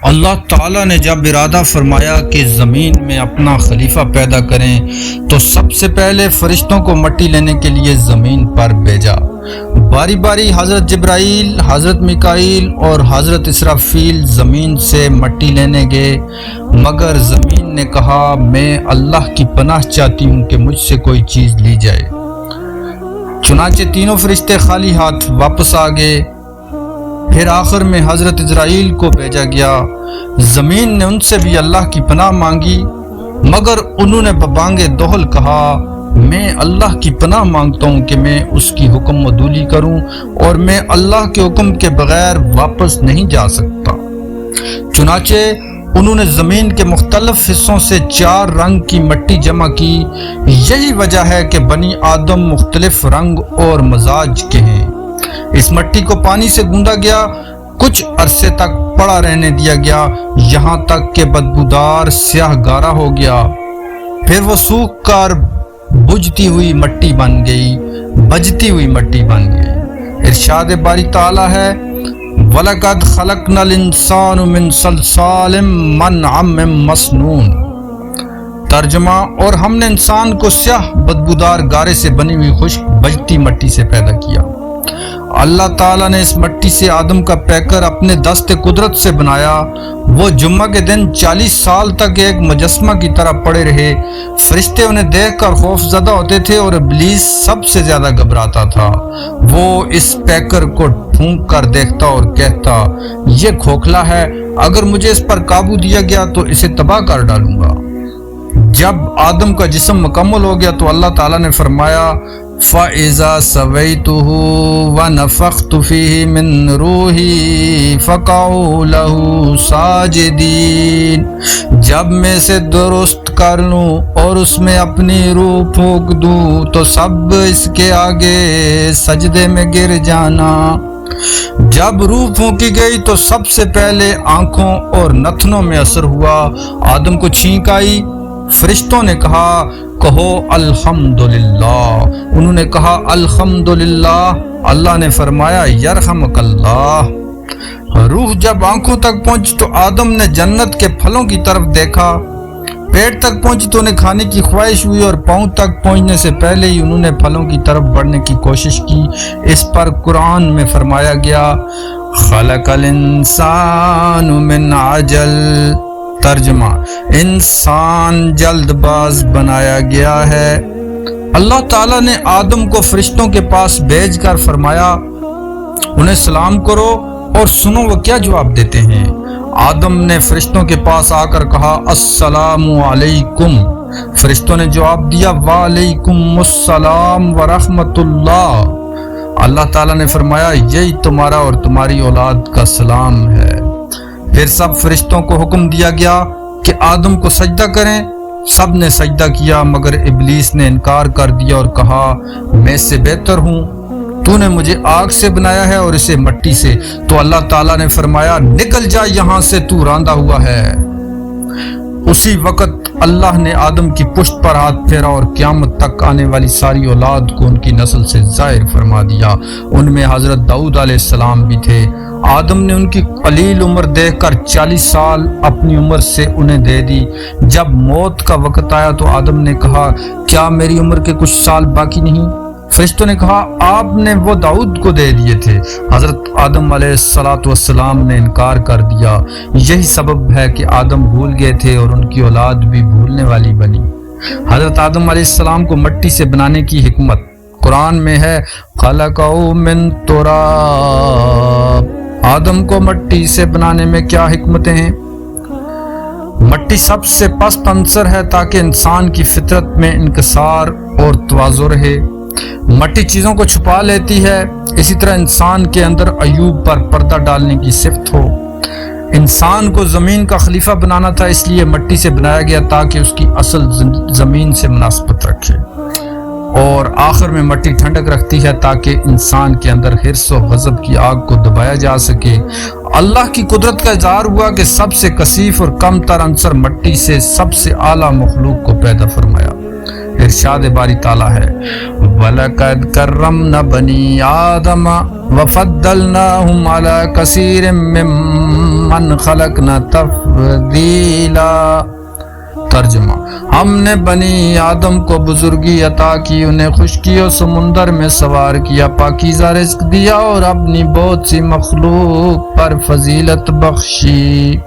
اللہ تعالیٰ نے جب ارادہ فرمایا کہ زمین میں اپنا خلیفہ پیدا کریں تو سب سے پہلے فرشتوں کو مٹی لینے کے لیے زمین پر بھیجا۔ باری باری حضرت جبرائیل، حضرت میکائیل اور حضرت اسرافیل زمین سے مٹی لینے گئے، مگر زمین نے کہا میں اللہ کی پناہ چاہتی ہوں کہ مجھ سے کوئی چیز لی جائے۔ چنانچہ تینوں فرشتے خالی ہاتھ واپس آ گئے۔ پھر آخر میں حضرت اسرائیل کو بھیجا گیا۔ زمین نے ان سے بھی اللہ کی پناہ مانگی، مگر انہوں نے ببانگ دہل کہا میں اللہ کی پناہ مانگتا ہوں کہ میں اس کی حکم عدولی کروں اور میں اللہ کے حکم کے بغیر واپس نہیں جا سکتا۔ چنانچہ انہوں نے زمین کے مختلف حصوں سے 4 رنگ کی مٹی جمع کی۔ یہی وجہ ہے کہ بنی آدم مختلف رنگ اور مزاج کے ہیں۔ اس مٹی کو پانی سے گوندا گیا، کچھ عرصے تک پڑا رہنے دیا گیا، یہاں تک کہ بدبودار سیاہ گارا ہو گیا۔ پھر وہ سوکھ کر بجھتی ہوئی مٹی بن گئی، بجتی ہوئی مٹی بن گئی۔ ارشاد باری تعالیٰ ہے وَلَقَدْ خَلَقْنَا الْإِنسَانَ مِنْ صَلْصَالٍ مَّنْعَمٍ مَّسْنُونٍ۔ ترجمہ، اور ہم نے انسان کو سیاہ بدبودار گارے سے بنی ہوئی خشک بجتی مٹی سے پیدا کیا۔ اللہ تعالیٰ نے اس مٹی سے آدم کا پیکر اپنے دست قدرت سے بنایا۔ وہ جمعہ کے دن 40 سال تک ایک مجسمہ کی طرح پڑے رہے۔ فرشتے انہیں دیکھ کر خوف زدہ ہوتے تھے اور ابلیس سب سے زیادہ گھبراتا تھا۔ وہ اس پیکر کو پھونک کر دیکھتا اور کہتا یہ کھوکھلا ہے، اگر مجھے اس پر قابو دیا گیا تو اسے تباہ کر ڈالوں گا۔ جب آدم کا جسم مکمل ہو گیا تو اللہ تعالیٰ نے فرمایا فَإِذَا سَوَيْتُهُ وَنَفَخْتُ فِيهِ مِن رُوحِي فَقَعُوا لَهُ سَاجِدِينَ۔ جب میں اسے درست کر لوں اور اس میں اپنی روح پھونک دوں تو سب اس کے آگے سجدے میں گر جانا۔ جب روح پھونکی گئی تو سب سے پہلے آنکھوں اور نتنوں میں اثر ہوا۔ آدم کو چھینک آئی۔ فرشتوں نے کہا کہو الحمدللہ۔ انہوں نے کہا الحمدللہ۔ اللہ نے فرمایا یرحمک اللہ۔ روح جب آنکھوں تک پہنچی تو آدم نے جنت کے پھلوں کی طرف دیکھا۔ پیٹ تک پہنچی تو انہیں کھانے کی خواہش ہوئی اور پاؤں تک پہنچنے سے پہلے ہی انہوں نے پھلوں کی طرف بڑھنے کی کوشش کی۔ اس پر قرآن میں فرمایا گیا خلق الانسان من عجل۔ ترجمہ، انسان جلد باز بنایا گیا ہے۔ اللہ تعالیٰ نے آدم کو فرشتوں کے پاس بھیج کر فرمایا انہیں سلام کرو اور سنو وہ کیا جواب دیتے ہیں۔ آدم نے فرشتوں کے پاس آ کر کہا السلام علیکم۔ فرشتوں نے جواب دیا وعلیکم السلام ورحمۃ اللہ۔ اللہ تعالیٰ نے فرمایا یہی تمہارا اور تمہاری اولاد کا سلام ہے۔ پھر سب فرشتوں کو حکم دیا گیا کہ آدم کو سجدہ کریں۔ سب نے سجدہ کیا مگر ابلیس نے انکار کر دیا اور کہا میں اس سے بہتر ہوں، تو نے مجھے آگ سے بنایا ہے اور اسے مٹی سے۔ تو اللہ تعالیٰ نے فرمایا نکل جا یہاں سے، تو راندہ ہوا ہے۔ اسی وقت اللہ نے آدم کی پشت پر ہاتھ پھیرا اور قیامت تک آنے والی ساری اولاد کو ان کی نسل سے ظاہر فرما دیا۔ ان میں حضرت داؤد علیہ السلام بھی تھے۔ آدم نے ان کی قلیل عمر دیکھ کر 40 سال اپنی عمر سے انہیں دے دی۔ جب موت کا وقت آیا تو آدم نے کہا کیا میری عمر کے کچھ سال باقی نہیں؟ فرشتوں نے کہا آپ نے وہ داؤد کو دے دیے تھے۔ حضرت آدم علیہ السلام نے انکار کر دیا۔ یہی سبب ہے کہ آدم بھول گئے تھے اور ان کی اولاد بھی بھولنے والی بنی۔ حضرت آدم علیہ السلام کو مٹی سے بنانے کی حکمت قرآن میں ہے خلقہ من تراب۔ آدم کو مٹی سے بنانے میں کیا حکمتیں ہیں؟ مٹی سب سے پست عنصر ہے تاکہ انسان کی فطرت میں انکسار اور تواضع رہے۔ مٹی چیزوں کو چھپا لیتی ہے، اسی طرح انسان کے اندر عیوب پر پردہ ڈالنے کی صفت ہو۔ انسان کو زمین کا خلیفہ بنانا تھا، اس لیے مٹی سے بنایا گیا تاکہ اس کی اصل زمین سے مناسبت رکھے، اور آخر میں مٹی ٹھنڈک رکھتی ہے تاکہ انسان کے اندر حرص و غضب کی آگ کو دبایا جا سکے۔ اللہ کی قدرت کا اظہار ہوا کہ سب سے کثیف اور کم تر عنصر مٹی سے سب سے اعلیٰ مخلوق کو پیدا فرمایا۔ ارشاد باری تعالیٰ ہے وَلَقَدْ كَرَّمْنَا بَنِي آدَمَ وَفَضَّلْنَاهُمْ عَلَى كَثِيرٍ مِّمَّن ممن خلقنا تفضیلا۔ ترجمہ: ہم نے بنی آدم کو بزرگی عطا کی، انہیں خشکی اور سمندر میں سوار کیا، پاکیزہ رزق دیا اور اپنی بہت سی مخلوق پر فضیلت بخشی۔